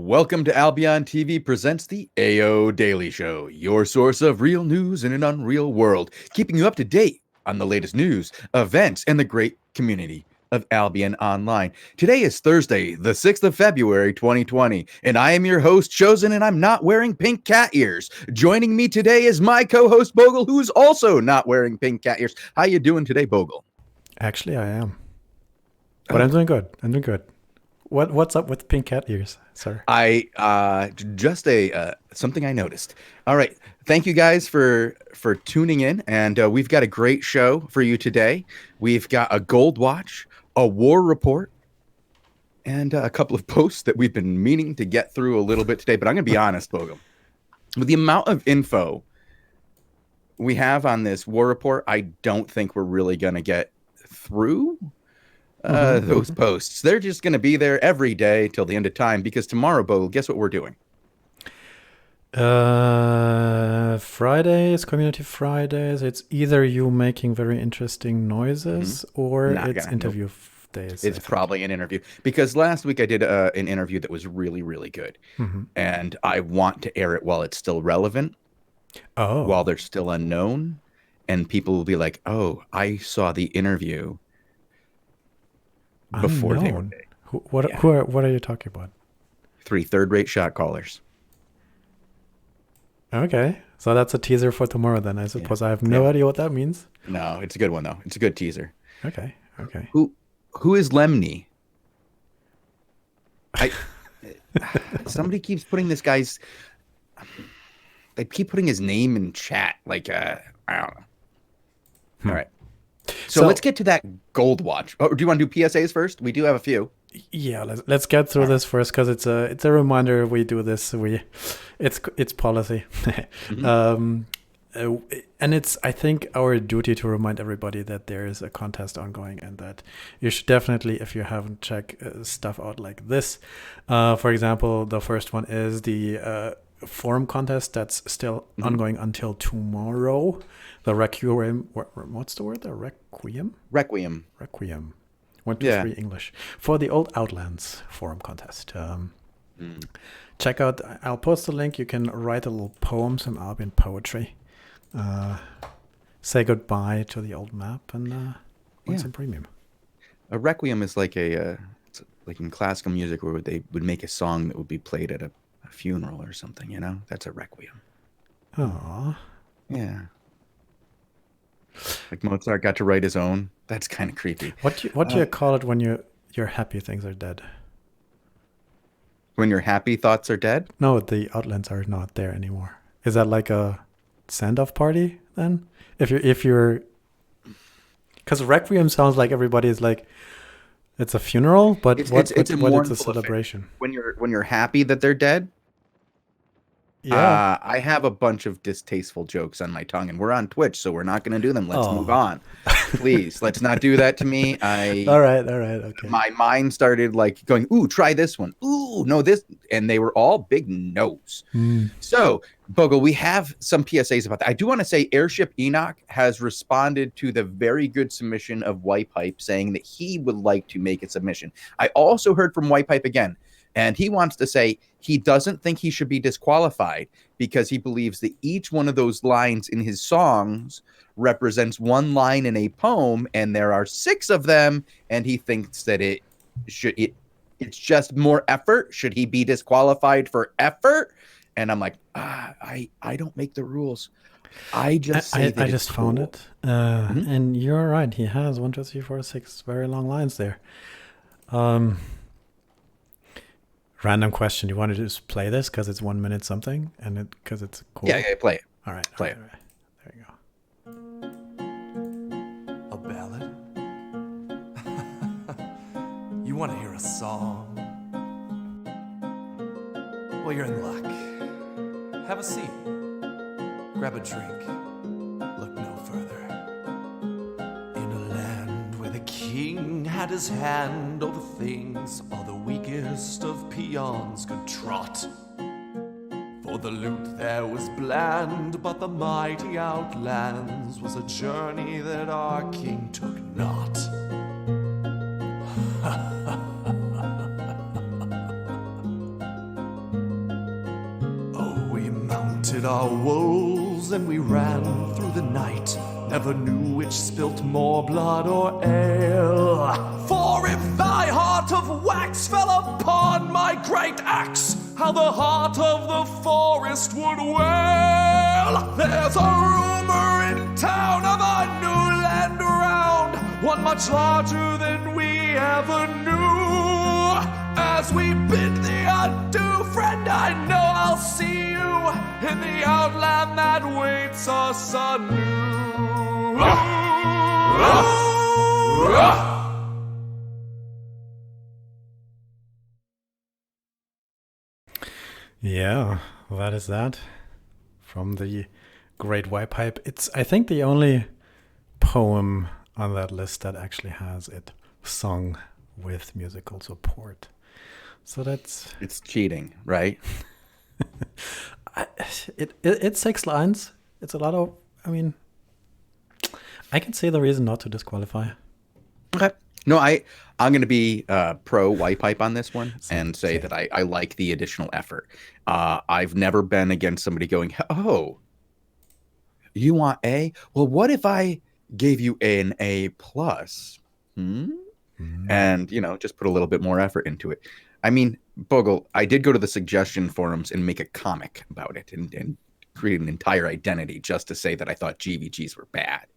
Welcome to Albion TV presents the AO Daily Show, your source of real news in an unreal world, keeping you up to date on the latest news, events, and the great community of Albion Online. Today is Thursday, the 6th of February, 2020, and I am your host, Shozen, and I'm not wearing pink cat ears. Joining me today is my co-host, Bogul, who is also not wearing pink cat ears. How you doing today, Bogul? Actually, I am. But I'm doing good. What's up with pink cat ears, sir? Just something I noticed. All right, thank you guys for tuning in, and we've got a great show for you today. We've got a gold watch, a war report, and a couple of posts that we've been meaning to get through a little bit today. But I'm gonna be honest, Bogo, with the amount of info we have on this war report, I don't think we're really gonna get through those posts. They're just going to be there every day till the end of time, because tomorrow, Bo, guess what we're doing? Fridays, Community Fridays. It's either you making very interesting noises or it's interview days. It's probably an interview, because last week I did an interview that was really, really good. And I want to air it while it's still relevant, while they're still unknown. And people will be like, oh, I saw the interview before they were big. What are you talking about? 3 third-rate shot callers. Okay, so that's a teaser for tomorrow then, I suppose. I have no idea what that means. No, it's a good one though. It's a good teaser. Okay. Who is Lemny? Somebody keeps putting this guy's. They keep putting his name in chat. Like I don't know. All right. So let's get to that gold watch. Oh, do you want to do PSAs first? We do have a few. Yeah, let's get through this first, because it's a reminder we do this. It's policy, and it's, I think, our duty to remind everybody that there is a contest ongoing, and that you should definitely, if you haven't checked stuff out like this, for example, the first one is the forum contest that's still ongoing until tomorrow. The Requiem, what's the word? The Requiem? Requiem. 1, 2, 3 English. For the Old Outlands forum contest. Check out, I'll post the link. You can write a little poem, some Albion poetry. Say goodbye to the old map and win some premium. A Requiem is like it's like in classical music where they would make a song that would be played at a funeral or something, you know? That's a Requiem. Aww. Yeah. Like Mozart got to write his own. That's kind of creepy. What do you call it when you're happy things are dead? When your happy thoughts are dead? No, the Outlands are not there anymore. Is that like a send-off party then? If you're, because Requiem sounds like everybody is like, it's a funeral, but it's a celebration. When you're happy that they're dead. Yeah, I have a bunch of distasteful jokes on my tongue, and we're on Twitch, so we're not going to do them. Let's move on. Please, let's not do that to me. All right, okay. My mind started like going, ooh, try this one. Ooh, no, this. And they were all big no's. So, Bogle, we have some PSAs about that. I do want to say Airship Enoch has responded to the very good submission of Wipepipe, saying that he would like to make a submission. I also heard from Wipepipe again, and he wants to say he doesn't think he should be disqualified because he believes that each one of those lines in his songs represents one line in a poem, and there are 6 of them, and he thinks that it's just more effort. Should he be disqualified for effort? And I'm like, I don't make the rules. I just say I just found it. And you're right. He has 1, 2, 3, 4, 6 very long lines there. Random question. You want to just play this because it's 1 minute something, and because it's cool? Yeah, play it. All right. Play it. All right. There you go. A ballad? You want to hear a song? Well, you're in luck. Have a seat. Grab a drink. Look no further. In a land where the king had his hand over things all the weakest of peons could trot. For the loot there was bland, but the mighty outlands was a journey that our king took not. with our woes, and we ran through the night, never knew which spilt more blood or ale. For if thy heart of wax fell upon my great axe, how the heart of the forest would wail. There's a rumor in town of a new land around, one much larger than we ever knew. As we bid thee adieu, friend, I know I'll see you in the outland that waits us anew. Yeah, that is that from the Great White Pipe. It's, I think, the only poem on that list that actually has it sung with musical support. So it's cheating, right? It's 6 lines. It's a lot of, I mean, I can see the reason not to disqualify. Okay. No, I'm going to be pro White Pipe on this one and say that I like the additional effort. I've never been against somebody going, oh, you want A? Well, what if I gave you an A+? And, just put a little bit more effort into it. I mean, Bogul, I did go to the suggestion forums and make a comic about it and create an entire identity just to say that I thought GVGs were bad.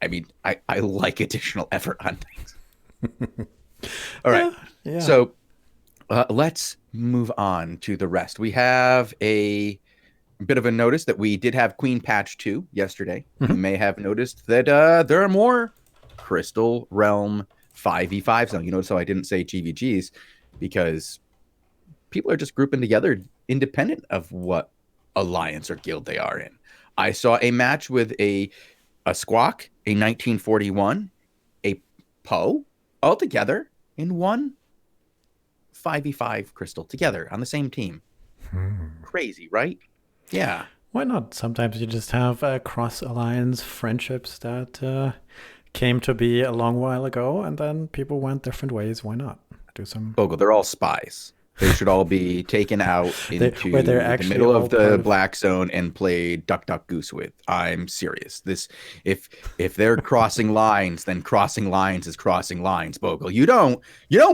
I mean, I like additional effort on things. All right. Yeah. So let's move on to the rest. We have a bit of a notice that we did have Queen Patch 2 yesterday. You may have noticed that there are more Crystal Realm 5v5s now. You notice how I didn't say GVGs because people are just grouping together independent of what alliance or guild they are in. I saw a match with a Squawk, a 1941, a Poe, all together in one 5v5 Crystal together on the same team. Crazy, right? Yeah. Why not? Sometimes you just have cross-alliance friendships that came to be a long while ago, and then people went different ways. Why not? Do some... Bogle, they're all spies. They should all be taken out into the middle of the black zone and played Duck Duck Goose with. I'm serious. This, if they're crossing lines, then crossing lines is crossing lines, Bogle. You don't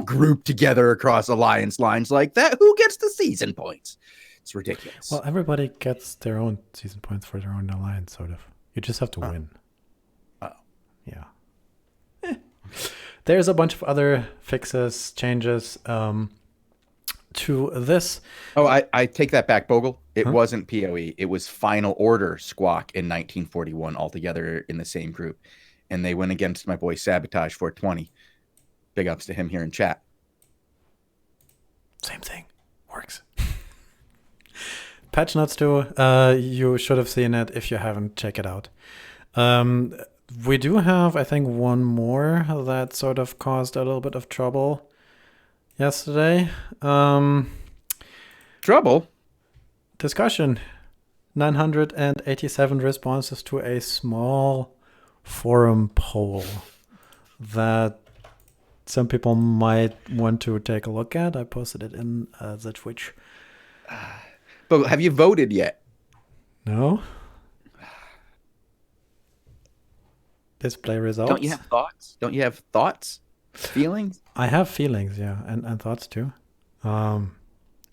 group together across alliance lines like that. Who gets the season points? It's ridiculous. Well, everybody gets their own season points for their own alliance, sort of. You just have to win. Oh. Yeah. There's a bunch of other fixes, changes to this. Oh, I take that back, Bogle. It wasn't PoE. It was Final Order Squawk in 1941 all together in the same group. And they went against my boy Sabotage 420. Big ups to him here in chat. Same thing. Works. Patch notes too. You should have seen it. If you haven't, check it out. We do have, I think, one more that sort of caused a little bit of trouble yesterday. Trouble? Discussion. 987 responses to a small forum poll that some people might want to take a look at. I posted it in the Twitch. But have you voted yet? No. Display results. Don't you have thoughts? Don't you have thoughts? Feelings? I have feelings, yeah, and thoughts too.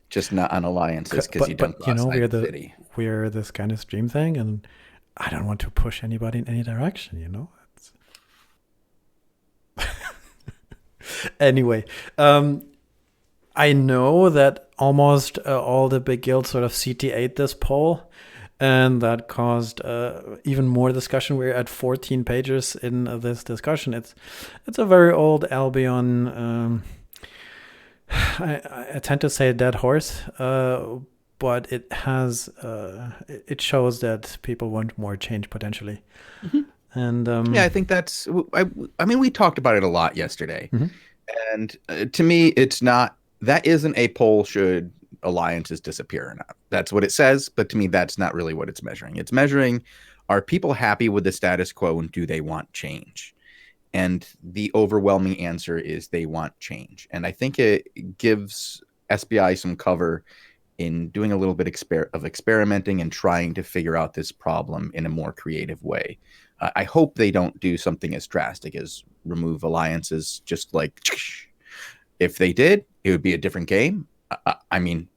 Just not on alliances because you don't cross the city. We're this kind of stream thing, and I don't want to push anybody in any direction, you know? Anyway, I know that almost all the big guilds sort of CT8 this poll, and that caused even more discussion. We're at 14 pages in this discussion. It's a very old Albion. I tend to say dead horse, but it has it shows that people want more change potentially. Mm-hmm. And yeah, I think that's. I mean, we talked about it a lot yesterday, and to me, it's not. That isn't a poll. Should alliances disappear or not? That's what it says, but to me, that's not really what it's measuring. It's measuring: are people happy with the status quo, and do they want change? And the overwhelming answer is they want change. And I think it gives SBI some cover in doing a little bit of experimenting and trying to figure out this problem in a more creative way. I hope they don't do something as drastic as remove alliances, just like, if they did, it would be a different game. I mean,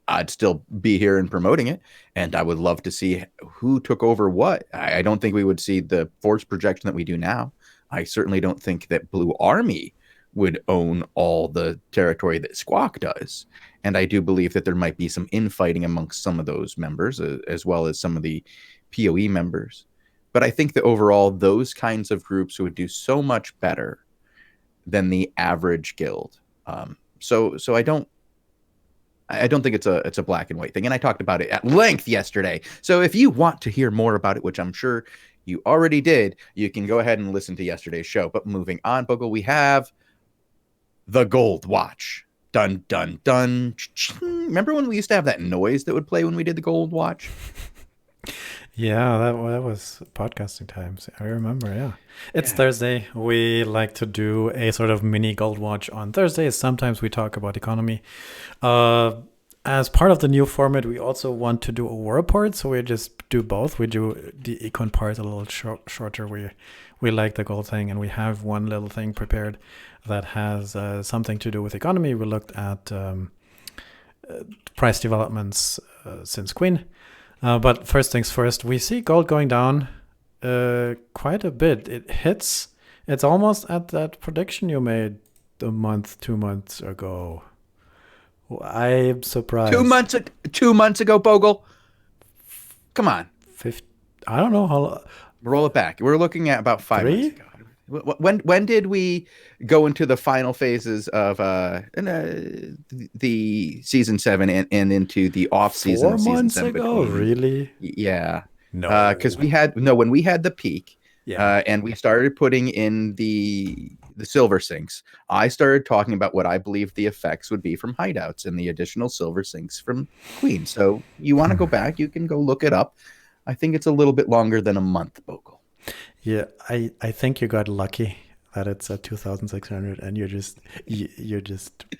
I'd still be here and promoting it, and I would love to see who took over what. I don't think we would see the force projection that we do now. I certainly don't think that Blue Army would own all the territory that Squawk does. And I do believe that there might be some infighting amongst some of those members, as well as some of the PoE members. But I think that overall, those kinds of groups would do so much better than the average guild. So I don't think it's a black and white thing. And I talked about it at length yesterday. So if you want to hear more about it, which I'm sure you already did, you can go ahead and listen to yesterday's show. But moving on, Bogul, we have the Gold Watch. Dun, dun, dun. Remember when we used to have that noise that would play when we did the Gold Watch? Yeah, that was podcasting times. I remember, yeah. It's Thursday. We like to do a sort of mini Gold Watch on Thursdays. Sometimes we talk about economy. As part of the new format, we also want to do a war report, so we just do both. We do the econ part a little shorter. We like the gold thing, and we have one little thing prepared that has something to do with economy. We looked at price developments since Queen. But first things first, we see gold going down quite a bit. It's almost at that prediction you made 2 months ago. I'm surprised. 2 months ago, Bogul. Come on. I don't know how. Roll it back. We're looking at about 5 months ago. When did we go into the final phases of the season 7 and into the off season? 4 months ago, really? Yeah. No, because when we had the peak, and we started putting in the silver sinks, I started talking about what I believe the effects would be from hideouts and the additional silver sinks from Queen. So you want to go back, you can go look it up. I think it's a little bit longer than a month, Bogul. Yeah, I think you got lucky that it's at 2,600 and you're just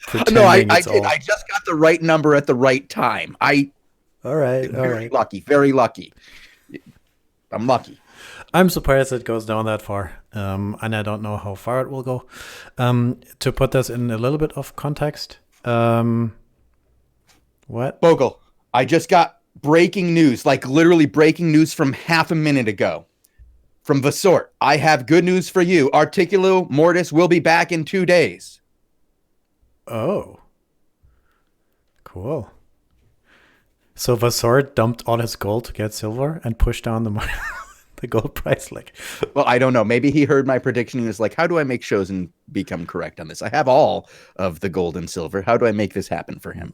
pretending. No, I did. I just got the right number at the right time. All right. Lucky, very lucky. I'm lucky. I'm surprised it goes down that far, and I don't know how far it will go. To put this in a little bit of context, what? Bogul, I just got breaking news, like literally breaking news from half a minute ago. From Vasort, I have good news for you. Articulo Mortis will be back in 2 days. Oh. Cool. So Vasort dumped all his gold to get silver and pushed down the gold price. Well, I don't know. Maybe he heard my prediction and was like, how do I make Shozen become correct on this? I have all of the gold and silver. How do I make this happen for him?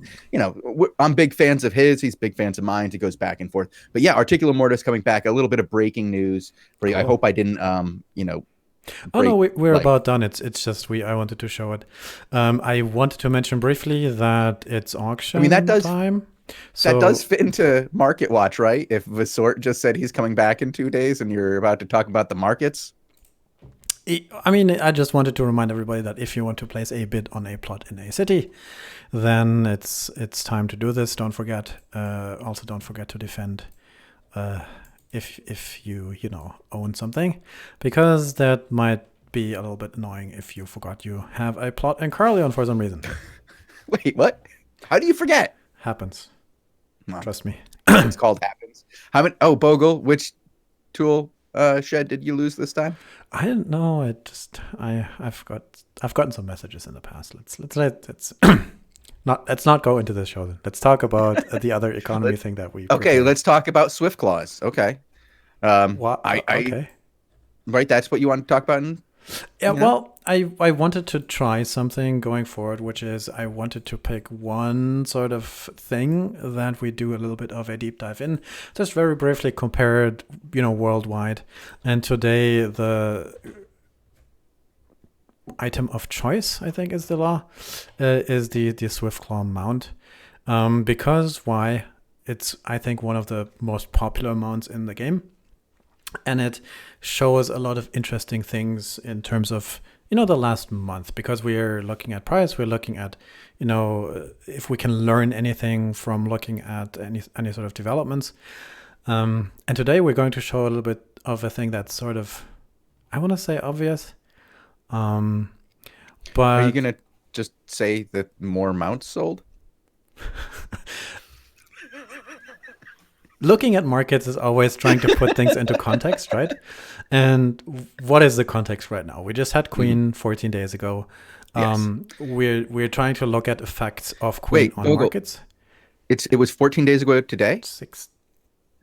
I'm big fans of his. He's big fans of mine. It goes back and forth. But yeah, Articulo Mortis coming back. A little bit of breaking news for you. Cool. I hope I didn't, we're about done. It's just I wanted to show it. I wanted to mention briefly that it's auction time. So, that does fit into Market Watch, right? If Vasort just said he's coming back in 2 days and you're about to talk about the markets. I mean, I just wanted to remind everybody that if you want to place a bid on a plot in a city, then it's time to do this. Don't forget. Also, don't forget to defend if you own something, because that might be a little bit annoying if you forgot you have a plot in Carleon for some reason. Wait, what? How do you forget? Happens. No. Trust me. It's called happens. Bogul, which tool shed did you lose this time? I didn't know. I've gotten some messages in the past. Let's not go into this show then. Let's talk about the other economy thing that we. Okay, let's talk about Swift Claws. Okay. Okay. Right, that's what you want to talk about. Well, I wanted to try something going forward, which is I wanted to pick one sort of thing that we do a little bit of a deep dive in, just very briefly compared, worldwide. And today the item of choice, I think is the law, is the Swift Claw mount. Because why? It's, I think, one of the most popular mounts in the game. And it shows a lot of interesting things in terms of the last month, because we're looking at price, we're looking at, if we can learn anything from looking at any sort of developments. And today we're going to show a little bit of a thing that's sort of, I want to say obvious. But are you going to just say that more mounts sold? Looking at markets is always trying to put things into context, right? And what is the context right now? We just had Queen 14 days ago. Yes. We're trying to look at effects of Queen on markets. It was 14 days ago today? 6.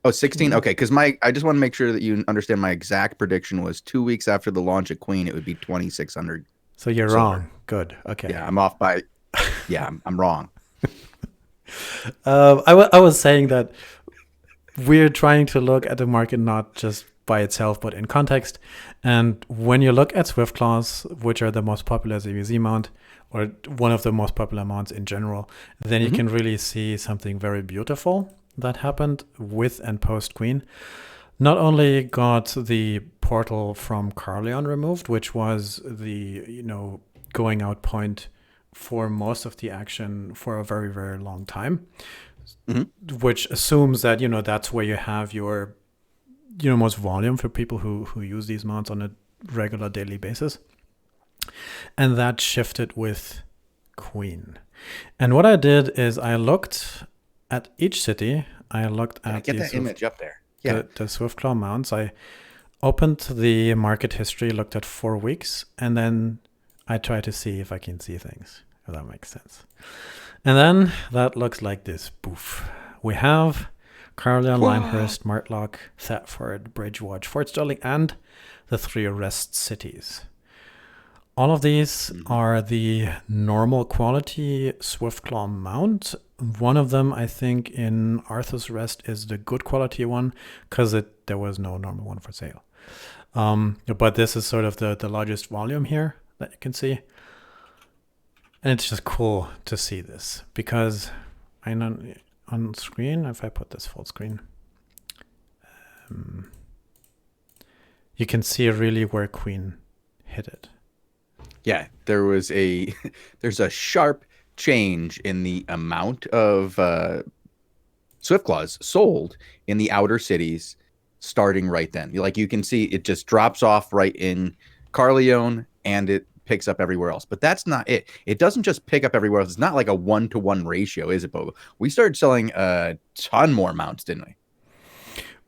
Oh, 16? Okay, because I just want to make sure that you understand my exact prediction was 2 weeks after the launch of Queen, it would be 2,600. So you're wrong. Good. Okay. Yeah, I'm off by... Yeah, I'm wrong. I was saying that we're trying to look at the market not just by itself, but in context. And when you look at Swift Claws, which are the most popular ZVZ mount, or one of the most popular mounts in general, then you can really see something very beautiful that happened with and post Queen. Not only got the portal from Carleon removed, which was the, going out point for most of the action for a very, very long time, which assumes that, that's where you have your, most volume for people who use these mounts on a regular daily basis. And that shifted with Queen. And what I did is I looked at each city. I looked at get that image up there. Yeah. The Swiftclaw mounts. I opened the market history, looked at 4 weeks, and then I tried to see if I can see things, if that makes sense. And then that looks like this. Boof. We have Carleon, Limehurst, Martlock, Thetford, Bridgewatch, Fort Sterling, and the 3 rest cities. All of these are the normal quality Swiftclaw mount. One of them, I think, in Arthur's Rest is the good quality one, because there was no normal one for sale. But this is sort of the largest volume here that you can see. And it's just cool to see this, because I know on screen, if I put this full screen, you can see really where Queen hit it. Yeah, there's a sharp change in the amount of Swiftclaws sold in the outer cities starting right then. Like you can see it just drops off right in Carleon and it picks up everywhere else. But that's not it. It doesn't just pick up everywhere else. It's not like a 1-to-1 ratio, is it, Bogo? We started selling a ton more mounts, didn't we?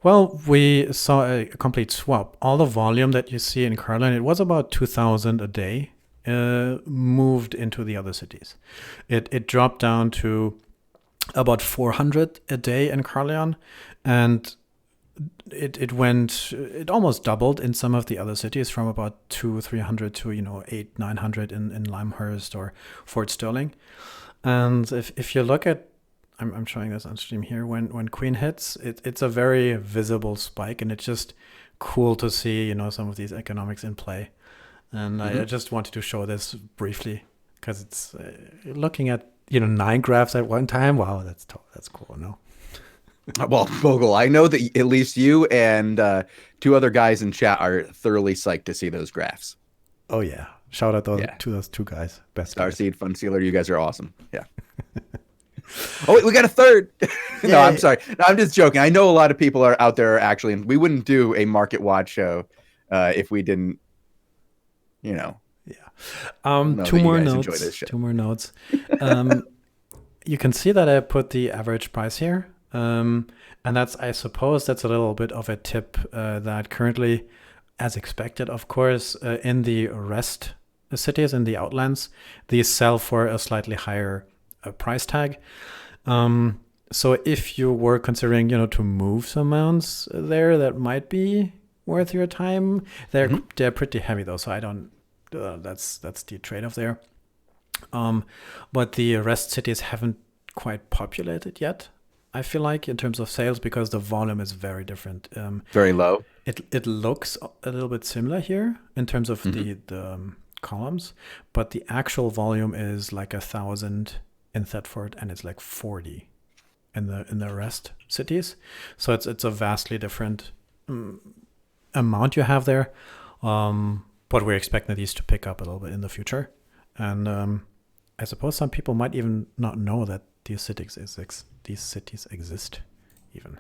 Well, we saw a complete swap. All the volume that you see in Carleon, it was about 2,000 a day. Moved into the other cities. It dropped down to about 400 a day in Carleon, and it almost doubled in some of the other cities, from about 200-300 to 800-900 in Limehurst or Fort Sterling. And if you look at, I'm showing this on stream here, when Queen hits, it's a very visible spike, and it's just cool to see some of these economics in play. And I just wanted to show this briefly, because it's looking at 9 graphs at one time. Wow, that's cool. No. Well, Bogle, I know that at least you and 2 other guys in chat are thoroughly psyched to see those graphs. Oh yeah, shout out to those 2 guys. Best Starseed, Fun Sealer, you guys are awesome. Yeah. Oh wait, we got a third. No, I'm sorry. No, I'm just joking. I know a lot of people are out there actually, and we wouldn't do a market watch show if we didn't. Yeah. 2 more notes. 2 more notes. You can see that I put the average price here. And I suppose that's a little bit of a tip that currently, as expected, of course, in the rest cities, in the Outlands, these sell for a slightly higher price tag. So if you were considering, to move some mounts there, that might be worth your time. They're pretty heavy though, so I don't. That's the trade-off there. But the rest cities haven't quite populated yet, I feel like, in terms of sales, because the volume is very different. Very low. It looks a little bit similar here in terms of the columns, but the actual volume is like 1,000 in Thetford, and it's like 40 in the rest cities. So it's a vastly different amount you have there. but we're expecting these to pick up a little bit in the future. And I suppose some people might even not know that these cities exist even.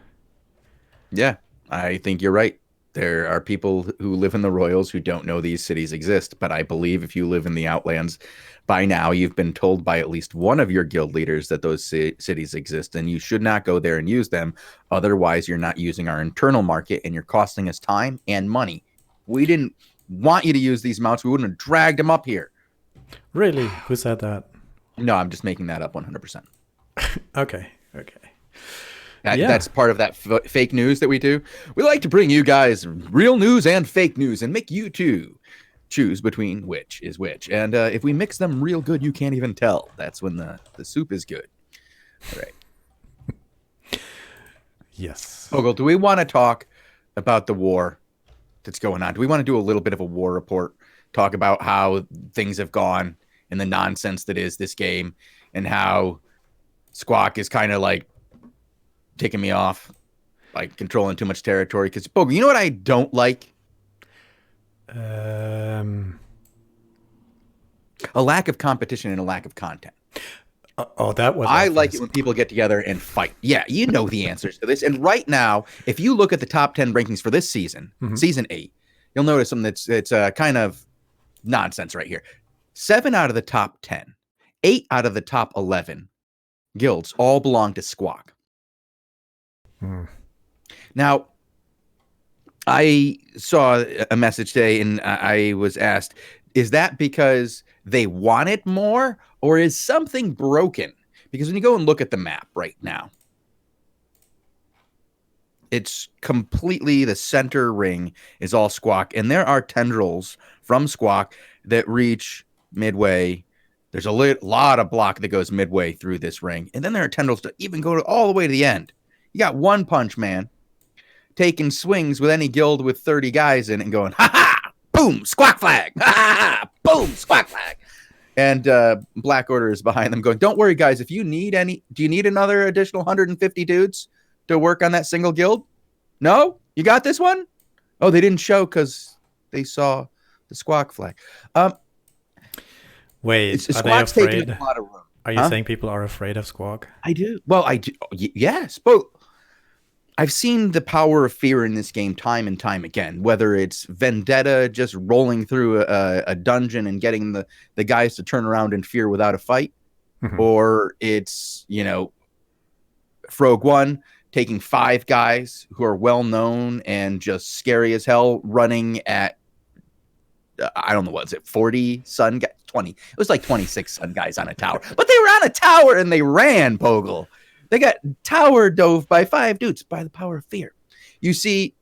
Yeah, I think you're right. There are people who live in the Royals who don't know these cities exist, but I believe if you live in the Outlands, by now you've been told by at least one of your guild leaders that those cities exist, and you should not go there and use them. Otherwise, you're not using our internal market, and you're costing us time and money. We didn't want you to use these mounts. We wouldn't have dragged them up here. Really? Who said that? No, I'm just making that up 100%. Okay. That's part of that fake news that we do. We like to bring you guys real news and fake news and make you too choose between which is which. And if we mix them real good, you can't even tell. That's when the soup is good. All right. Yes. Bogul, do we want to talk about the war that's going on? Do we want to do a little bit of a war report? Talk about how things have gone and the nonsense that is this game and how Squawk is kind of like taking me off, like controlling too much territory. Because, Bogul, you know what I don't like? A lack of competition and a lack of content. That was. I like it when people get together and fight. Yeah, you know the answers to this. And right now, if you look at the top 10 rankings for this season, season 8, you'll notice something that's kind of nonsense right here. 7 out of the top 10, 8 out of the top 11 guilds all belong to Squawk. Now, I saw a message today and I was asked, is that because they wanted more or is something broken? Because when you go and look at the map right now, it's completely the center ring is all Squawk. And there are tendrils from Squawk that reach midway. There's a lot of block that goes midway through this ring. And then there are tendrils to even go all the way to the end. You got One Punch Man taking swings with any guild with 30 guys in it and going, ha-ha, boom, Squawk flag, ha-ha, boom, Squawk flag. And Black Order is behind them going, don't worry, guys, if you need do you need another additional 150 dudes to work on that single guild? No? You got this one? Oh, they didn't show because they saw the Squawk flag. Wait, are they afraid? A lot of room. Are you saying people are afraid of Squawk? I do. Well, I do. Yes, but I've seen the power of fear in this game time and time again, whether it's Vendetta just rolling through a dungeon and getting the guys to turn around in fear without a fight, or it's, Frog 1 taking 5 guys who are well known and just scary as hell running at, I don't know, what is it, 40 sun guys? 20. It was like 26 sun guys on a tower. But they were on a tower and they ran, Bogul. They got tower dove by 5 dudes by the power of fear. You see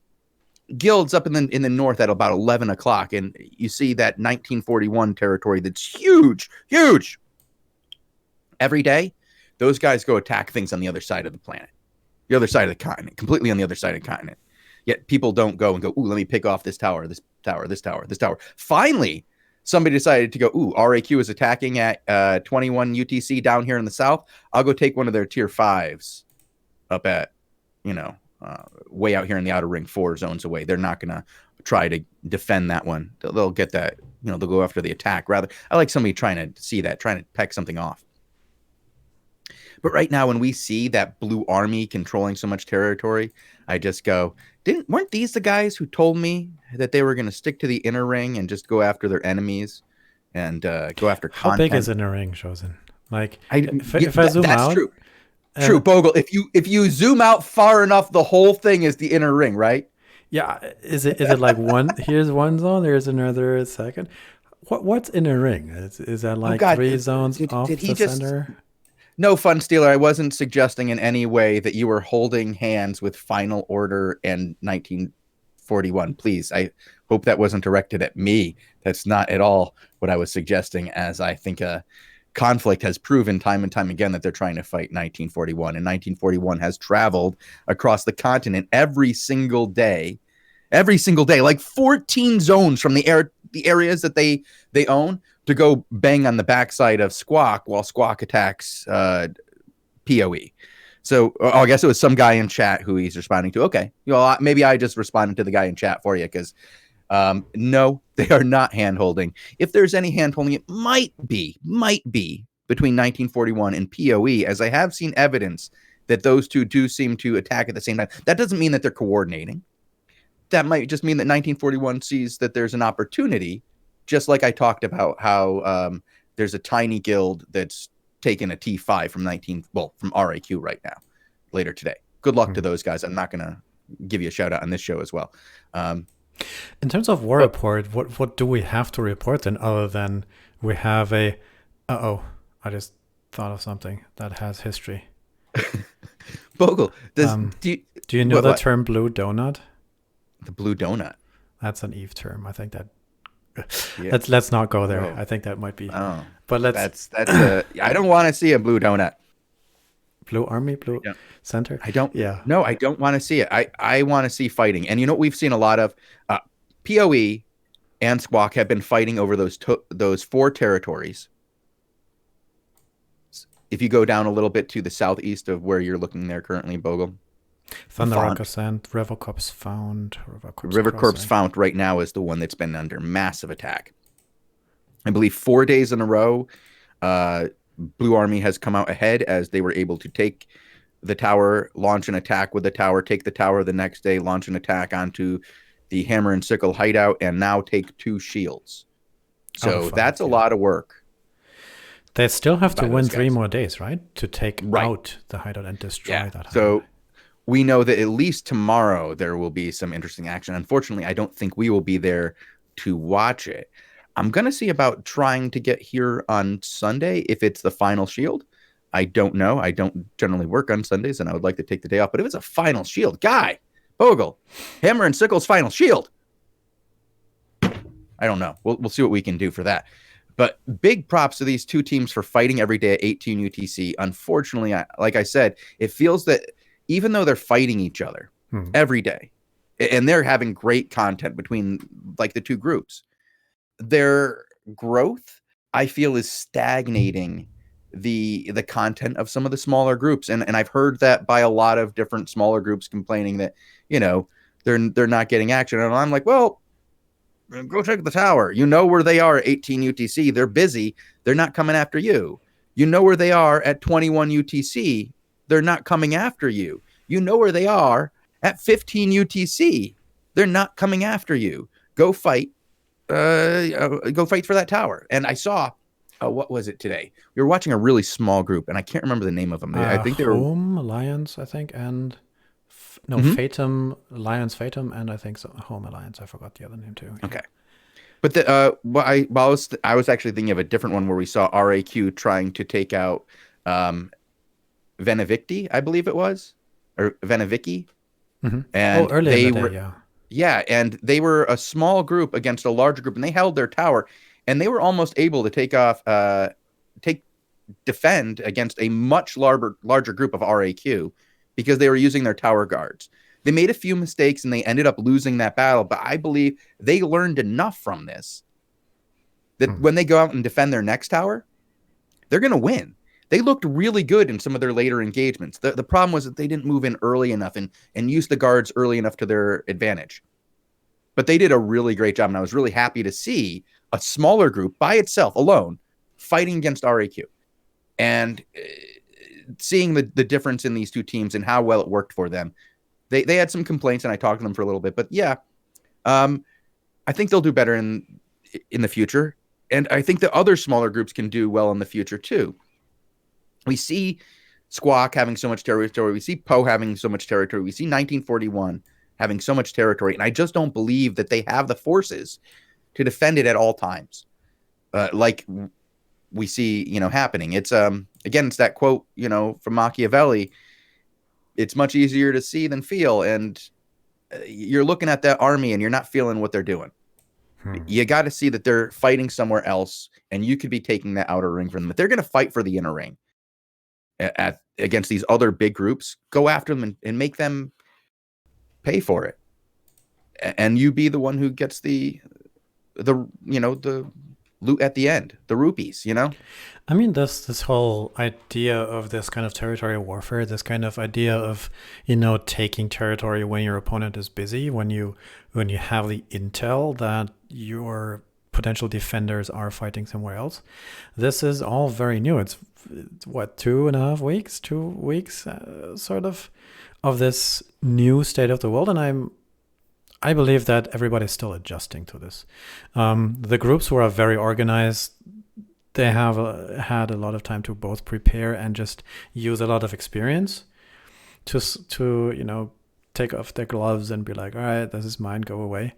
guilds up in the north at about 11 o'clock, and you see that 1941 territory that's huge. Every day, those guys go attack things on the other side of the planet, the other side of the continent, completely on the other side of the continent. Yet people don't go and go, ooh, let me pick off this tower, this tower, this tower, this tower. Finally, somebody decided to go, ooh, RAQ is attacking at 21 UTC down here in the south. I'll go take one of their tier 5s up at, way out here in the outer ring, 4 zones away. They're not going to try to defend that one. They'll get that, they'll go after the attack. Rather, I like somebody trying to see that, trying to peck something off. But right now, when we see that blue army controlling so much territory, I just go, weren't these the guys who told me that they were going to stick to the inner ring and just go after their enemies and go after content? How big is inner ring, Shozen? Like, if I zoom out, true. True, Bogul. If you zoom out far enough, the whole thing is the inner ring, right? Yeah. Is it like one? Here's one zone. There's another second. What's inner ring? Is that like 3 zones off the center? No, Fun Stealer, I wasn't suggesting in any way that you were holding hands with Final Order and 1941. Please, I hope that wasn't directed at me. That's not at all what I was suggesting, as I think a conflict has proven time and time again that they're trying to fight 1941. And 1941 has traveled across the continent every single day, like 14 zones from the areas that they own, to go bang on the backside of Squawk while Squawk attacks PoE. So I guess it was some guy in chat who he's responding to. Okay, maybe I just responded to the guy in chat for you, because No, they are not hand-holding. If there's any hand-holding, it might be between 1941 and PoE, as I have seen evidence that those two do seem to attack at the same time. That doesn't mean that they're coordinating. That might just mean that 1941 sees that there's an opportunity, just like I talked about how there's a tiny guild that's taken a T5 from RAQ right now, later today. Good luck to those guys. I'm not going to give you a shout out on this show as well. In terms of war report, what do we have to report then, other than we have a... I just thought of something that has history. Bogul, do you know the term blue donut? The blue donut. That's an Eve term. I think that... Yeah. Let's not go there. I think that might be... But let's... I don't want to see a blue donut. Blue Army, Blue Center. I don't. Yeah. No, I don't want to see it. I want to see fighting. And you know what we've seen a lot of? PoE and Squawk have been fighting over those 4 territories. If you go down a little bit to the southeast of where you're looking there currently, Bogul. Thunder Rock Ascent, River Corps Found. River Corps Found right now is the one that's been under massive attack. I believe 4 days in a row, Blue Army has come out ahead as they were able to take the tower, launch an attack with the tower, take the tower the next day, launch an attack onto the Hammer and Sickle hideout, and now take 2 shields. So that's a lot of work. They still have to win 3 more days, right? To take out the hideout and destroy that hideout. So we know that at least tomorrow there will be some interesting action. Unfortunately, I don't think we will be there to watch it. I'm going to see about trying to get here on Sunday if it's the final shield. I don't know. I don't generally work on Sundays, and I would like to take the day off. But if it's a final shield, Bogul, Hammer and Sickle's final shield. I don't know. We'll see what we can do for that. But big props to these 2 teams for fighting every day at 18 UTC. Unfortunately, like I said, it feels that even though they're fighting each other every day, and they're having great content between like the 2 groups, their growth, I feel, is stagnating the content of some of the smaller groups. And I've heard that by a lot of different smaller groups complaining that, they're not getting action. And I'm like, well, go check the tower. You know where they are at 18 UTC. They're busy. They're not coming after you. You know where they are at 21 UTC. They're not coming after you. You know where they are at 15 UTC. They're not coming after you. Go fight. Go fight for that tower. And I saw, what was it today? We were watching a really small group, and I can't remember the name of them. I think they were Home Alliance, I think, and Fatum, Alliance Fatum, and I think so Home Alliance. I forgot the other name too. Okay, but I was actually thinking of a different one where we saw RAQ trying to take out Venevicti, I believe it was, or Venevicki, and earlier in the day, Yeah, and they were a small group against a larger group, and they held their tower, and they were almost able to defend against a much larger group of RAQ because they were using their tower guards. They made a few mistakes, and they ended up losing that battle, but I believe they learned enough from this that when they go out and defend their next tower, they're going to win. They looked really good in some of their later engagements. The problem was that they didn't move in early enough and use the guards early enough to their advantage. But they did a really great job, and I was really happy to see a smaller group by itself, alone, fighting against RAQ. And seeing the difference in these 2 teams and how well it worked for them. They had some complaints, and I talked to them for a little bit. But yeah, I think they'll do better in the future. And I think the other smaller groups can do well in the future, too. We see Squawk having so much territory. We see Poe having so much territory. We see 1941 having so much territory. And I just don't believe that they have the forces to defend it at all times. Like we see, happening. It's, again, it's that quote, from Machiavelli. It's much easier to see than feel. And you're looking at that army and you're not feeling what they're doing. You got to see that they're fighting somewhere else, and you could be taking that outer ring from them. If they're going to fight for the inner ring against these other big groups, go after them and make them pay for it. And you be the one who gets the loot at the end, the rupees, you know? I mean, this whole idea of this kind of territory warfare, this kind of idea of, taking territory when your opponent is busy, when you have the intel that your potential defenders are fighting somewhere else. This is all very new. It's what, 2.5 weeks, 2 weeks, sort of this new state of the world, and I believe that everybody's still adjusting to this. The groups who are very organized, they have had a lot of time to both prepare and just use a lot of experience to take off their gloves and be like, all right, this is mine, go away.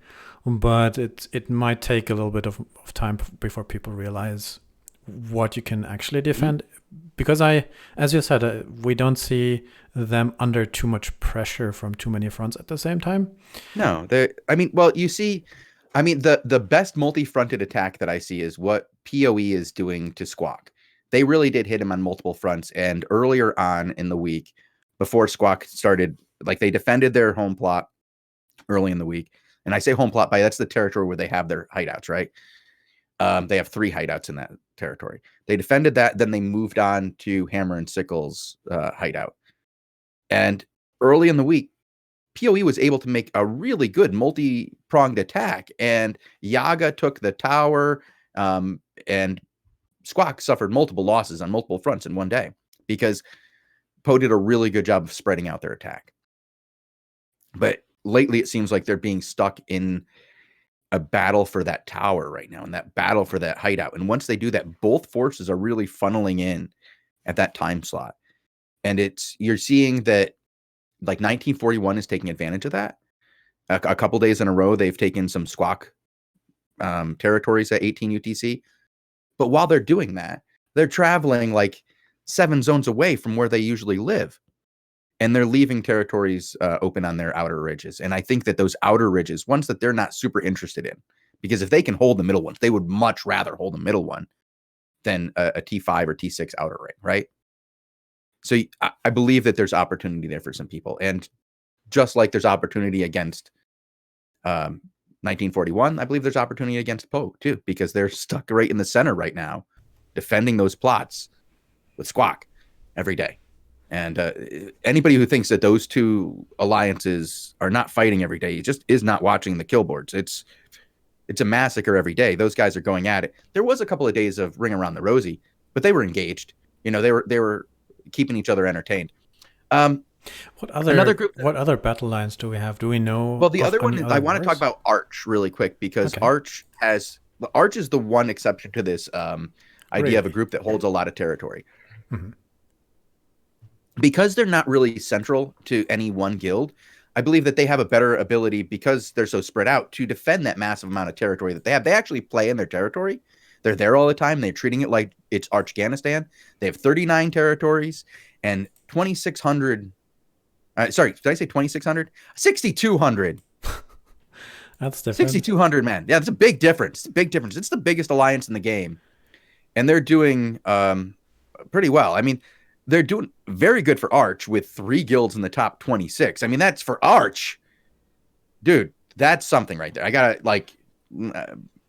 But it might take a little bit of time before people realize what you can actually defend. Because as you said, we don't see them under too much pressure from too many fronts at the same time. No, you see, the best multi-fronted attack that I see is what PoE is doing to Squawk. They really did hit him on multiple fronts. And earlier on in the week, before Squawk started, like, they defended their home plot early in the week. And I say home plot that's the territory where they have their hideouts, right? They have 3 hideouts in that territory. They defended that, then they moved on to Hammer and Sickle's hideout. And early in the week, PoE was able to make a really good multi-pronged attack, and Yaga took the tower, and Squawk suffered multiple losses on multiple fronts in one day because Poe did a really good job of spreading out their attack. But lately, it seems like they're being stuck in a battle for that tower right now, and that battle for that hideout. And once they do that, both forces are really funneling in at that time slot. And you're seeing that, like, 1941 is taking advantage of that. A couple days in a row, they've taken some Squawk territories at 18 UTC. But while they're doing that, they're traveling like 7 zones away from where they usually live. And they're leaving territories open on their outer ridges. And I think that those outer ridges, ones that they're not super interested in, because if they can hold the middle ones, they would much rather hold the middle one than a T5 or T6 outer ring, right? So I believe that there's opportunity there for some people. And just like there's opportunity against 1941, I believe there's opportunity against Poe too, because they're stuck right in the center right now, defending those plots with Squawk every day. And anybody who thinks that those two alliances are not fighting every day, just is not watching the kill boards. It's a massacre every day. Those guys are going at it. There was a couple of days of Ring Around the Rosie, but they were engaged. They were keeping each other entertained. What other battle lines do we have? Do we know? Well, the other one, I want to talk about Arch really quick, because Arch is the one exception to this idea of a group that holds a lot of territory. Mm-hmm. Because they're not really central to any one guild, I believe that they have a better ability, because they're so spread out, to defend that massive amount of territory that they have. They actually play in their territory. They're there all the time. They're treating it like it's Archghanistan. They have 39 territories and 2,600. Sorry, did I say 2,600? 6,200. That's different. 6,200 men. Yeah, that's a big difference. It's a big difference. It's the biggest alliance in the game. And they're doing pretty well. I mean, they're doing very good for Arch with 3 guilds in the top 26. I mean, that's for Arch. Dude, that's something right there. I got to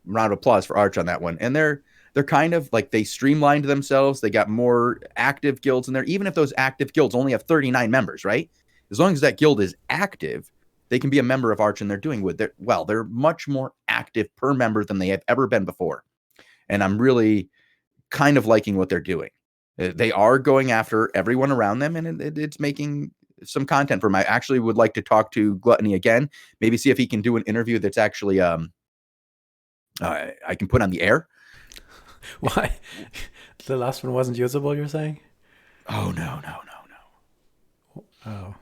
round of applause for Arch on that one. And they're kind of like, they streamlined themselves. They got more active guilds in there, even if those active guilds only have 39 members, right? As long as that guild is active, they can be a member of Arch, and they're doing well. They're much more active per member than they have ever been before. And I'm really kind of liking what they're doing. They are going after everyone around them, and it's making some content for them. I actually would like to talk to Gluttony again, maybe see if he can do an interview that's actually I can put on the air. Why? The last one wasn't usable, you're saying? Oh, no. Oh.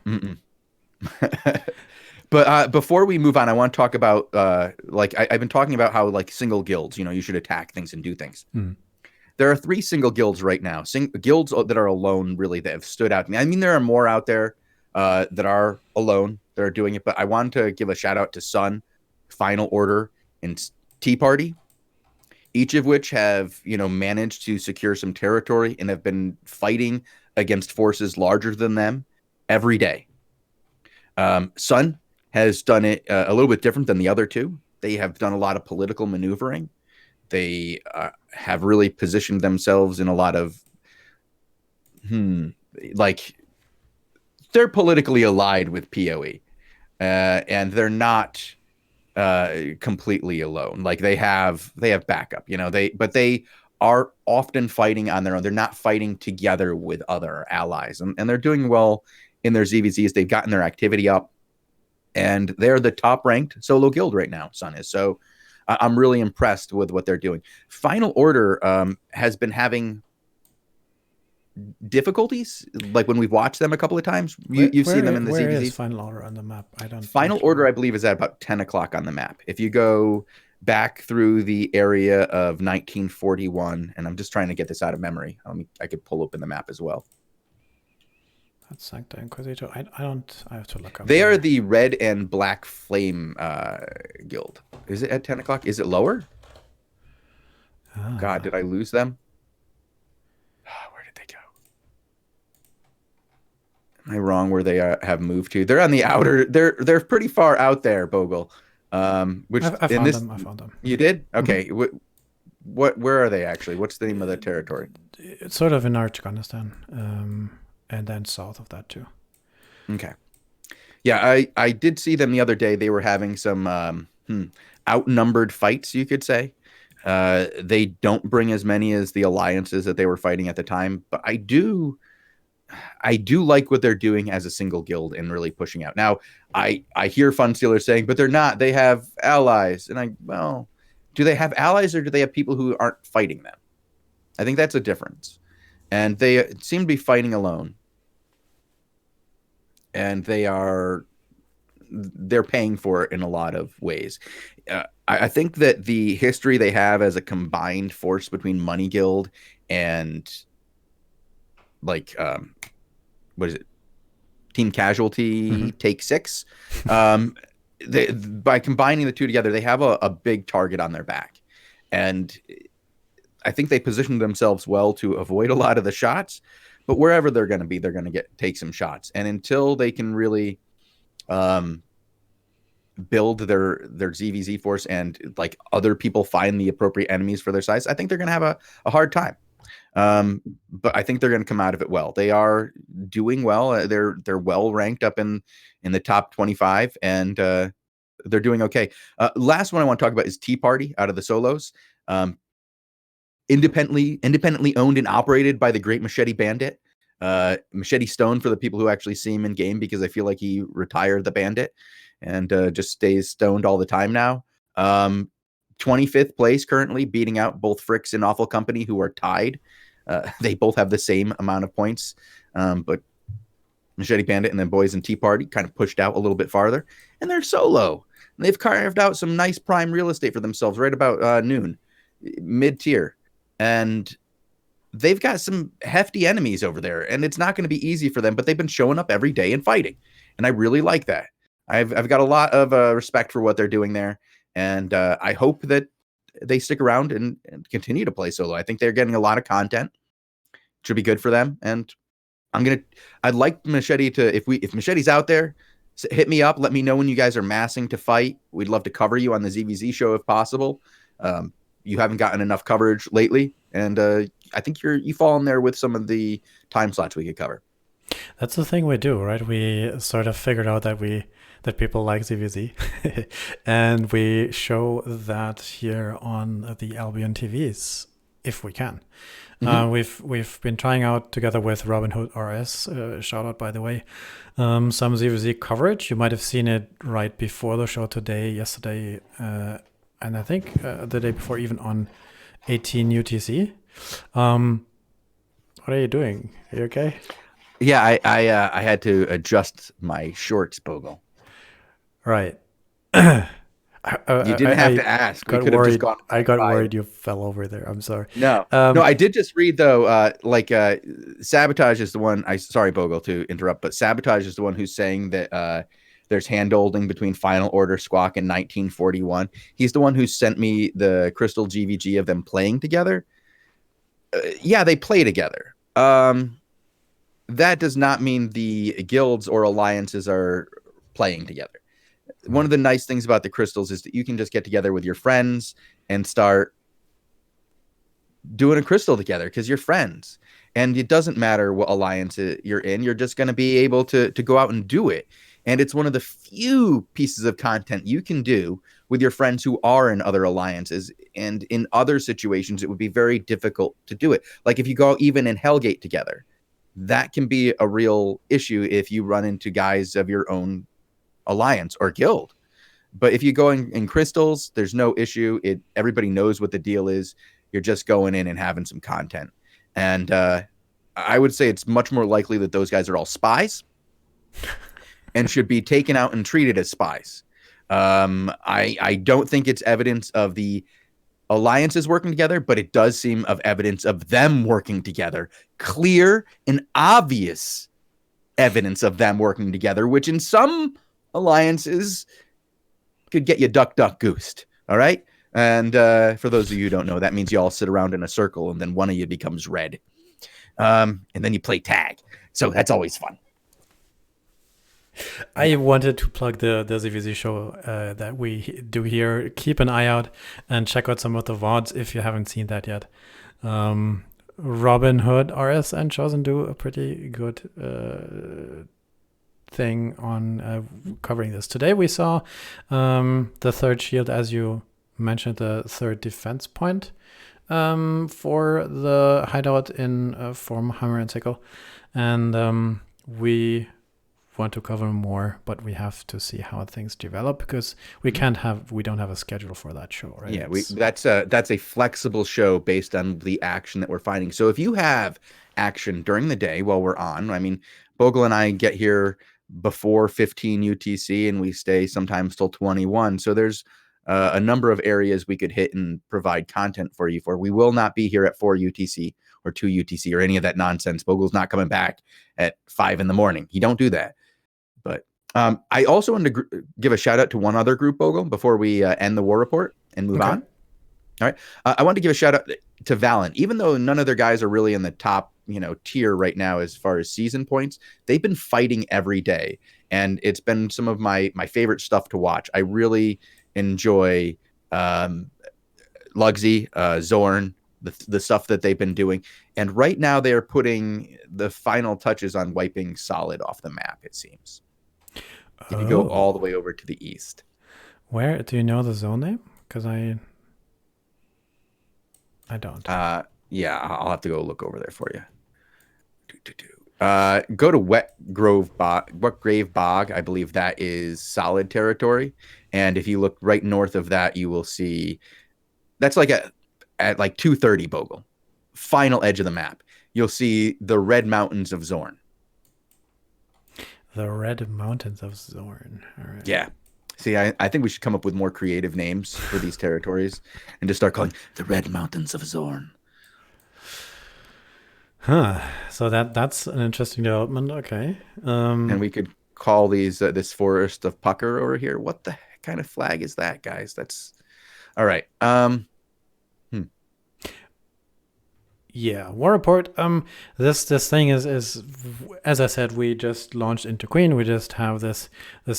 But before we move on, I want to talk about I've been talking about how, like, single guilds, you should attack things and do things. Mm. There are 3 single guilds right now, guilds that are alone, really, that have stood out to me. I mean, there are more out there that are alone that are doing it, but I wanted to give a shout out to Sun, Final Order, and Tea Party, each of which have, managed to secure some territory and have been fighting against forces larger than them every day. Sun has done it a little bit different than the other 2. They have done a lot of political maneuvering. They have really positioned themselves in a lot of like they're politically allied with PoE, and they're not completely alone. Like they have backup, you know. But they are often fighting on their own. They're not fighting together with other allies, and they're doing well in their ZVZs. They've gotten their activity up, and they're the top ranked solo guild right now. Sun is. So I'm really impressed with what they're doing. Final Order has been having difficulties, like when we've watched them a couple of times. You've seen them in the Where ZVZs. is Final Order on the map? I don't. Final Order, I believe, is at about 10 o'clock on the map. If you go back through the area of 1941, and I'm just trying to get this out of memory. I could pull open the map as well. That's Sancta Inquisitor. I don't. I have to look up. They are the Red and Black Flame guild. Is it at 10 o'clock? Is it lower? Ah. God, did I lose them? Where did they go? Am I wrong where they have moved to? They're on the outer. They're pretty far out there, Bogul. Which I found them. You did? Okay. Mm-hmm. Where are they actually? What's the name of the territory? It's sort of in Afghanistan, and then south of that too. Okay. Yeah, I did see them the other day. They were having some outnumbered fights, you could say. They don't bring as many as the alliances that they were fighting at the time, but I do like what they're doing as a single guild and really pushing out. Now, I hear Fun Stealers saying, but they're not. They have allies. And well, do they have allies or do they have people who aren't fighting them? I think that's a difference. And they seem to be fighting alone. And they're paying for it in a lot of ways. I think that the history they have as a combined force between Money Guild and like what is it, Team Casualty, Take 6, by combining the two together, they have a big target on their back, and I think they positioned themselves well to avoid a lot of the shots. But wherever they're going to be, they're going to take some shots, and until they can really build their ZVZ force and like other people find the appropriate enemies for their size, I think they're going to have a hard time. But I think they're going to come out of it well. They are doing well. They're well ranked up in the top 25, and they're doing okay. Last one I want to talk about is Tea Party out of the solos. Independently owned and operated by the great Machete Bandit. Machete Stone for the people who actually see him in game, because I feel like he retired the Bandit and just stays stoned all the time now. 25th place currently, beating out both Fricks and Awful Company, who are tied. They both have the same amount of points, but Machete Bandit and then Boys and Tea Party kind of pushed out a little bit farther, and they're solo. And they've carved out some nice prime real estate for themselves right about noon, mid-tier. And they've got some hefty enemies over there, and it's not going to be easy for them, but they've been showing up every day and fighting. And I really like that. I've got a lot of respect for what they're doing there. And I hope that they stick around and continue to play solo. I think they're getting a lot of content. Should be good for them. And I'd like Machete to, if Machete's out there, hit me up. Let me know when you guys are massing to fight. We'd love to cover you on the ZVZ show if possible. You haven't gotten enough coverage lately, and I think you fall in there with some of the time slots we could cover. That's the thing we do, right? We sort of figured out that people like ZVZ, and we show that here on the Albion TVs if we can. We've been trying out together with Robin Hood RS, shout out by the way, some ZVZ coverage. You might have seen it right before the show today, yesterday, and I think the day before, even on 18 UTC. What are you doing? Are you okay? Yeah, I had to adjust my shorts, Bogul. Right. You didn't have to ask. We could have just gone. I got worried you fell over there. I'm sorry. No, I did just read though. Sabotage is the one. Sorry, Bogul, to interrupt, but Sabotage is the one who's saying that there's hand-holding between Final Order, Squawk, and 1941. He's the one who sent me the Crystal GVG of them playing together. Yeah, they play together. That does not mean the guilds or alliances are playing together. One of the nice things about the Crystals is that you can just get together with your friends and start doing a crystal together because you're friends. And it doesn't matter what alliance you're in. You're just going to be able to go out and do it. And it's one of the few pieces of content you can do with your friends who are in other alliances. And in other situations, it would be very difficult to do it. Like if you go even in Hellgate together, that can be a real issue if you run into guys of your own alliance or guild. But if you go in crystals, there's no issue. Everybody knows what the deal is. You're just going in and having some content. And I would say it's much more likely that those guys are all spies and should be taken out and treated as spies. I don't think it's evidence of the alliances working together, but it does seem of evidence of them working together. Clear and obvious evidence of them working together, which in some alliances could get you duck, duck, goosed. All right. And for those of you who don't know, that means you all sit around in a circle and then one of you becomes red. And then you play tag. So that's always fun. I wanted to plug the ZVZ show that we do here. Keep an eye out and check out some of the VODs if you haven't seen that yet. Robin Hood, RS, and Shozen do a pretty good thing on covering this. Today we saw the third shield, as you mentioned, the third defense point for the hideout in Form Hammer and Sickle. And we want to cover more, but we have to see how things develop because we don't have a schedule for that show, right? Yeah, that's a flexible show based on the action that we're finding. So if you have action during the day while we're on, I mean, Bogul and I get here before 15 UTC and we stay sometimes till 21. So there's a number of areas we could hit and provide content for you for. We will not be here at 4 UTC or 2 UTC or any of that nonsense. Bogul's not coming back at 5 in the morning. He don't do that. But I also want to give a shout out to one other group, Bogul, before we end the war report and move on. All right. I want to give a shout out to Valiant. Even though none of their guys are really in the top, tier right now as far as season points, they've been fighting every day. And it's been some of my favorite stuff to watch. I really enjoy Lugsy, Zorn, the stuff that they've been doing. And right now they are putting the final touches on wiping Solid off the map, it seems. If you go all the way over to the east. Where? Do you know the zone name? Because I don't. Yeah, I'll have to go look over there for you. Go to Wet Grave Bog. I believe that is Solid territory. And if you look right north of that, you will see that's like at like 230 Bogul. Final edge of the map. You'll see the Red Mountains of Zorn. The Red Mountains of Zorn. All right. Yeah. See, I think we should come up with more creative names for these territories and just start calling the Red Mountains of Zorn. Huh. So that's an interesting development. Okay. And we could call these this Forest of Pucker over here. What the kind of flag is that, guys? That's all right. Yeah, War Report. This thing is as I said, we just launched into Queen. We just have this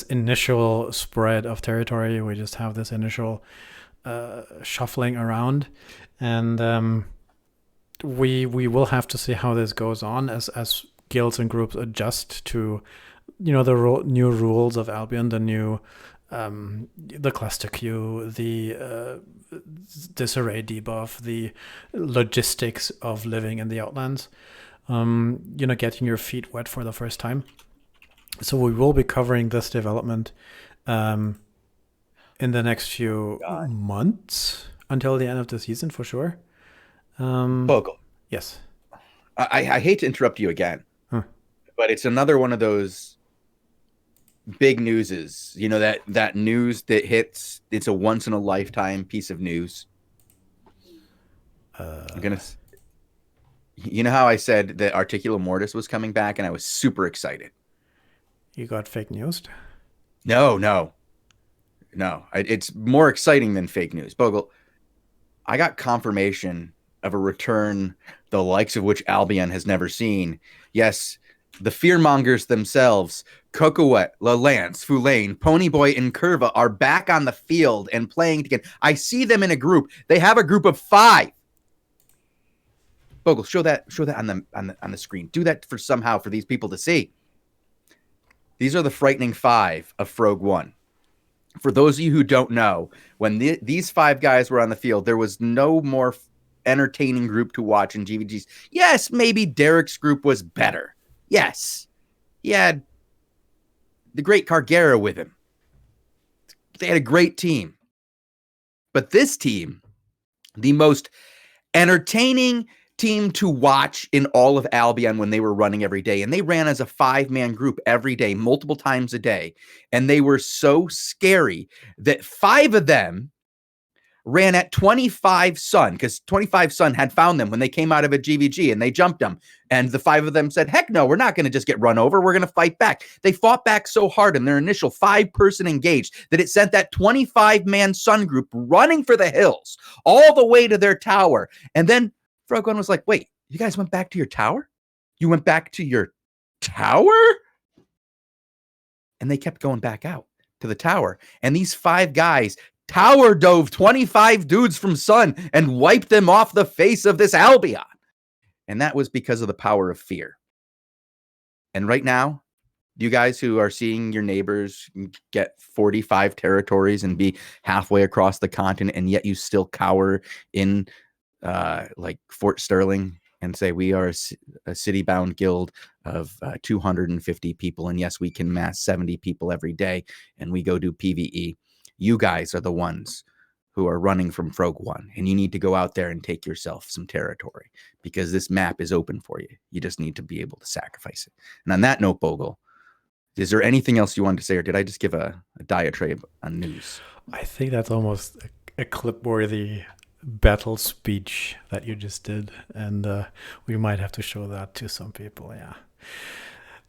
initial spread of territory. We just have this initial shuffling around, and we will have to see how this goes on as guilds and groups adjust to the new rules of Albion, the new the cluster queue, the disarray debuff, the logistics of living in the Outlands, getting your feet wet for the first time. So we will be covering this development in the next few months until the end of the season for sure. Bogul. Yes. I hate to interrupt you again, but it's another one of those big newses, that news that hits. It's a once in a lifetime piece of news. I'm gonna, how I said that Articulum Mortis was coming back, and I was super excited. You got fake news? No. It's more exciting than fake news, Bogul. I got confirmation of a return, the likes of which Albion has never seen. Yes. The fearmongers themselves, Cocoette, LaLance, Fulane, Ponyboy, and Curva are back on the field and playing together. I see them in a group. They have a group of 5. Bogle, show that on the screen. Do that for these people to see. These are the frightening 5 of Frog 1. For those of you who don't know, when these 5 guys were on the field, there was no more entertaining group to watch in GVGs. Yes, maybe Derek's group was better. Yes. He had the great Cargera with him. They had a great team. But this team, the most entertaining team to watch in all of Albion when they were running every day. And they ran as a 5-man group every day, multiple times a day. And they were so scary that 5 of them ran at 25 Sun, because 25 Sun had found them when they came out of a GVG and they jumped them. And the 5 of them said, heck no, we're not going to just get run over. We're going to fight back. They fought back so hard in their initial 5-person engaged that it sent that 25-man Sun group running for the hills all the way to their tower. And then Frog 1 was like, wait, you guys went back to your tower? You went back to your tower? And they kept going back out to the tower. And these 5 guys tower dove 25 dudes from Sun and wiped them off the face of this Albion. And that was because of the power of fear. And right now, you guys who are seeing your neighbors get 45 territories and be halfway across the continent, and yet you still cower in like Fort Sterling and say, we are a city-bound guild of 250 people. And yes, we can mass 70 people every day. And we go do PvE. You guys are the ones who are running from Frog 1. And you need to go out there and take yourself some territory, because this map is open for you. You just need to be able to sacrifice it. And on that note, Bogle, is there anything else you wanted to say, or did I just give a diatribe on news? I think that's almost a clip-worthy battle speech that you just did, and we might have to show that to some people. Yeah,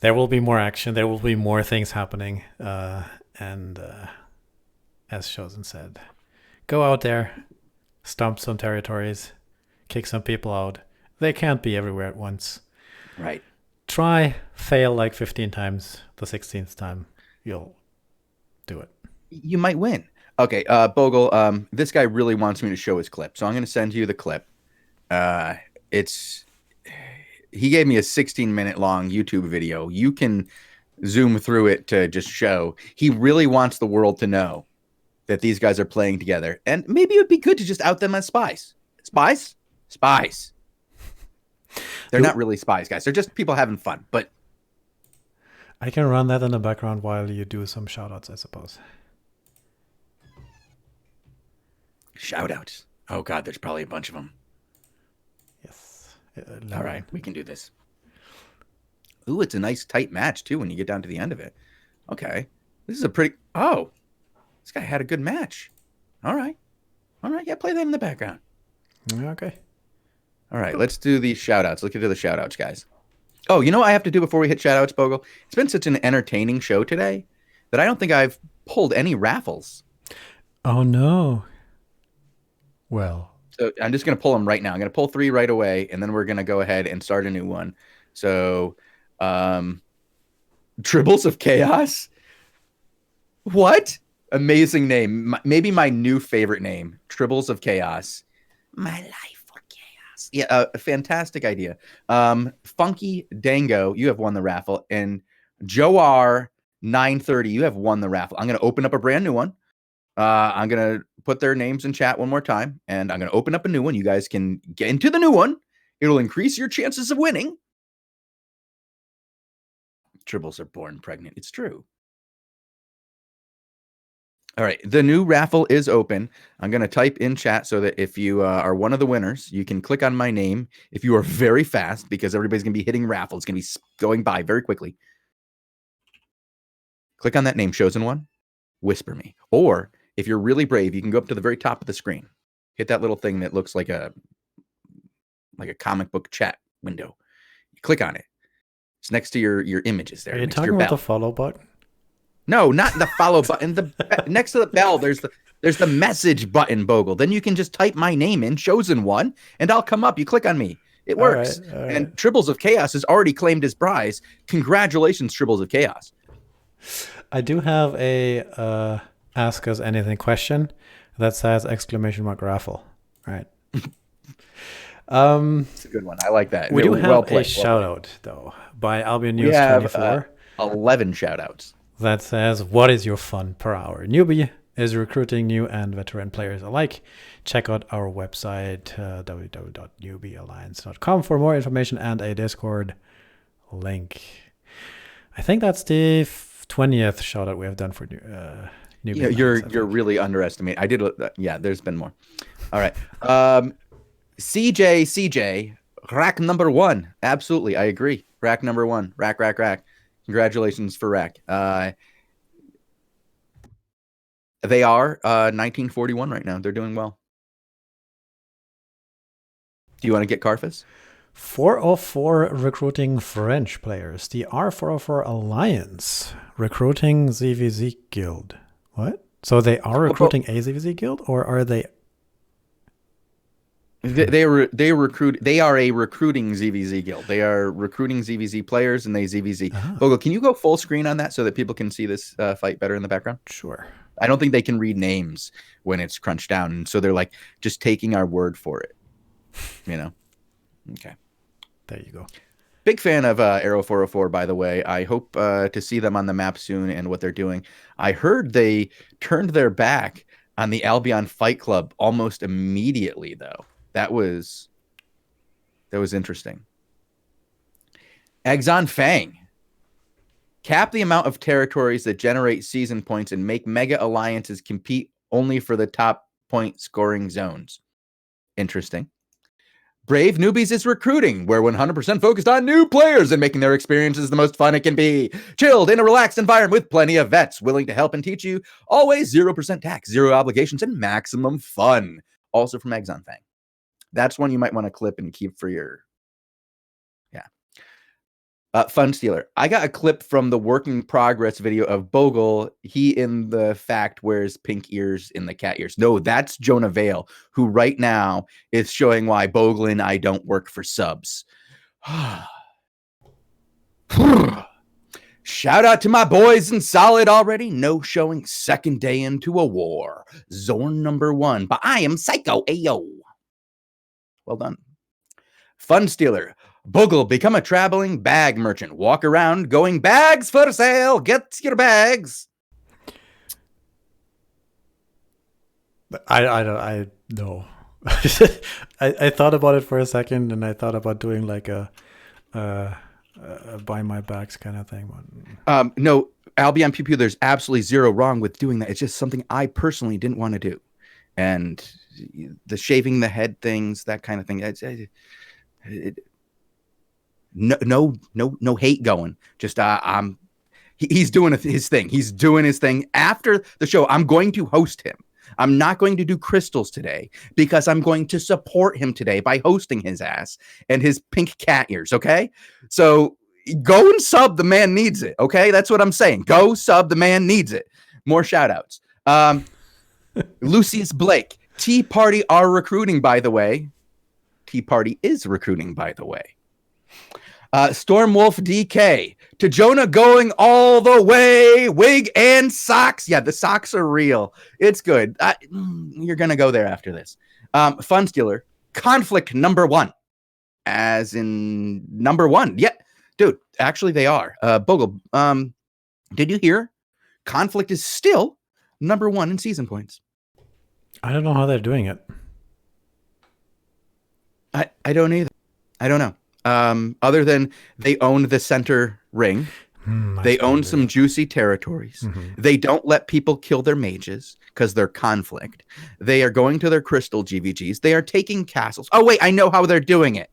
there will be more action, there will be more things happening, and as Shozen said, go out there, stomp some territories, kick some people out. They can't be everywhere at once. Right. Try, fail like 15 times. The 16th time you'll do it. You might win. Okay, Bogle, this guy really wants me to show his clip, so I'm going to send you the clip. He gave me a 16-minute long YouTube video. You can zoom through it to just show. He really wants the world to know that these guys are playing together, and maybe it would be good to just out them as spies. Spies? Spies. They're not really spies, guys. They're just people having fun, but I can run that in the background while you do some shoutouts, I suppose. Shoutouts. Oh, God, there's probably a bunch of them. Yes. All right, we can do this. Ooh, it's a nice tight match, too, when you get down to the end of it. Okay. This is a pretty... Oh, this guy had a good match. All right. All right, yeah, play them in the background. Okay. All right, let's do these shoutouts. Let's get to the shoutouts, guys. Oh, you know what I have to do before we hit shoutouts, Bogle? It's been such an entertaining show today that I don't think I've pulled any raffles. Oh, no. Well, so I'm just going to pull them right now. I'm going to pull 3 right away, and then we're going to go ahead and start a new one. So, Tribbles of Chaos. What? Amazing name. Maybe my new favorite name. Tribbles of Chaos. My life for chaos. Yeah, a fantastic idea. Funky Dango, you have won the raffle. And Joar 930, you have won the raffle. I'm going to open up a brand new one. I'm going to put their names in chat one more time, and I'm going to open up a new one. You guys can get into the new one. It'll increase your chances of winning. Tribbles are born pregnant. It's true. All right. The new raffle is open. I'm going to type in chat so that if you are one of the winners, you can click on my name. If you are very fast, because everybody's going to be hitting raffle. It's going to be going by very quickly. Click on that name, Shozen One. Whisper me. Or if you're really brave, you can go up to the very top of the screen. Hit that little thing that looks like a comic book chat window. You click on it. It's next to your images there. Are you talking about the follow button? No, not the follow button. Next to the bell, there's the message button, Bogle. Then you can just type my name in, Shozen One, and I'll come up. You click on me. It works. All right. And Tribbles of Chaos has already claimed his prize. Congratulations, Tribbles of Chaos. I do have a ask us anything question that says !raffle. Right. It's a good one. I like that. We do have well a played. shout out, though, by Albion We News have 24 11 shout outs. that says, "What is your fun per hour? Newbie is recruiting new and veteran players alike. Check out our website, www.newbiealliance.com, for more information and a Discord link." I think that's the 20th shout out we have done for Newbie. Yeah, Alliance, you're really underestimating. I did. Yeah, there's been more. All right. CJ, rack number 1. Absolutely, I agree. Rack number 1. Rack. Congratulations for rack. They are 1941 right now. They're doing well. Do you want to get Carfus? 404 recruiting French players. The R404 Alliance recruiting ZVZ Guild. What? So they are recruiting a ZVZ Guild, or are they? They are a recruiting ZVZ guild. They are recruiting ZVZ players, and they ZVZ. Bogul, can you go full screen on that so that people can see this fight better in the background? Sure. I don't think they can read names when it's crunched down, and so they're like just taking our word for it. You know? Okay. There you go. Big fan of Arrow 404, by the way. I hope to see them on the map soon and what they're doing. I heard they turned their back on the Albion Fight Club almost immediately, though. That was interesting. Exxon Fang. Cap the amount of territories that generate season points and make mega alliances compete only for the top point scoring zones. Interesting. Brave Newbies is recruiting. We're 100% focused on new players and making their experiences the most fun it can be. Chilled in a relaxed environment with plenty of vets willing to help and teach you. Always 0% tax, 0 obligations, and maximum fun. Also from Exxon Fang. That's one you might want to clip and keep for your... Fun Stealer. I got a clip from the working progress video of Bogul. He in the fact wears pink ears in the cat ears. No, that's Jonah Vale, who right now is showing why Bogul and I don't work for subs. Shout out to my boys in Solid already. No showing second day into a war. Zorn number 1. But I am Psycho. Ayo. Well done. Fun Stealer. Bogul, become a traveling bag merchant. Walk around going, bags for sale. Get your bags. I know. I thought about it for a second, and I thought about doing like a buy my bags kind of thing. No, Albion Pew Pew, there's absolutely zero wrong with doing that. It's just something I personally didn't want to do. And the shaving the head things, that kind of thing. No hate going. Just he's doing his thing. He's doing his thing. After the show, I'm going to host him. I'm not going to do crystals today because I'm going to support him today by hosting his ass and his pink cat ears. Okay, so go and sub. The man needs it. Okay, that's what I'm saying. Go sub. The man needs it. More shout outs. Lucius Blake. Tea Party are recruiting, by the way. Tea Party is recruiting, by the way. Stormwolf DK. To Jonah going all the way. Wig and socks. Yeah, the socks are real. It's good. You're going to go there after this. Fun Stealer. Conflict number 1. As in number 1. Yeah, dude, actually they are. Bogul, did you hear? Conflict is still number 1 in season points. I don't know how they're doing it. I don't either. I don't know. Other than they own the center ring. They own some juicy territories. Mm-hmm. They don't let people kill their mages because they're conflict. They are going to their crystal GVGs. They are taking castles. Oh, wait, I know how they're doing it.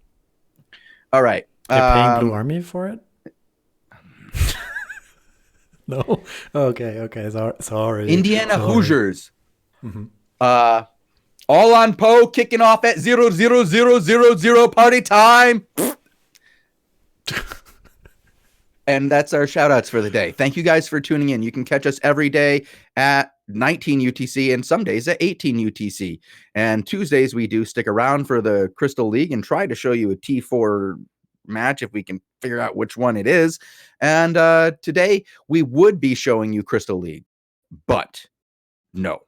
All right. They're paying Blue Army for it? No? Okay. Sorry. Indiana Hoosiers. Mm-hmm. All on Poe, kicking off at 00000 party time. And that's our shout outs for the day. Thank you guys for tuning in. You can catch us every day at 19 UTC and some days at 18 UTC. And Tuesdays we do stick around for the Crystal League and try to show you a T4 match if we can figure out which one it is. And today we would be showing you Crystal League, but no.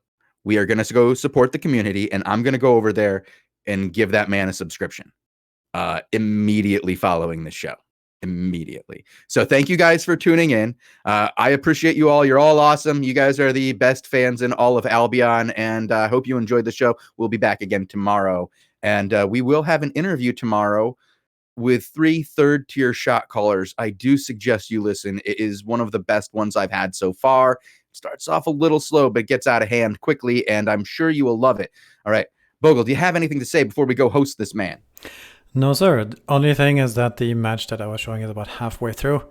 We are going to go support the community, and I'm going to go over there and give that man a subscription immediately following the show. Immediately. So thank you guys for tuning in. I appreciate you all. You're all awesome. You guys are the best fans in all of Albion, and I hope you enjoyed the show. We'll be back again tomorrow, and we will have an interview tomorrow with 3 third-tier shot callers. I do suggest you listen. It is one of the best ones I've had so far. It starts off a little slow, but gets out of hand quickly, and I'm sure you will love it. All right. Bogul, do you have anything to say before we go host this man? No, sir. The only thing is that the match that I was showing is about halfway through,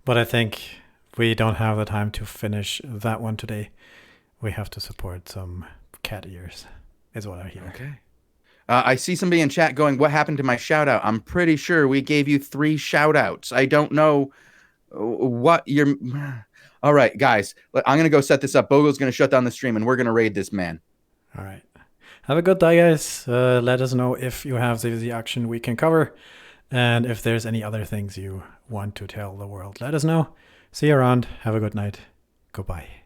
but I think we don't have the time to finish that one today. We have to support some cat ears, is what I hear. Okay. I see somebody in chat going, what happened to my shout out? I'm pretty sure we gave you 3 shout outs. I don't know what you're... All right, guys, I'm going to go set this up. Bogul's going to shut down the stream, and we're going to raid this man. All right. Have a good day, guys. Let us know if you have the action we can cover, and if there's any other things you want to tell the world. Let us know. See you around. Have a good night. Goodbye.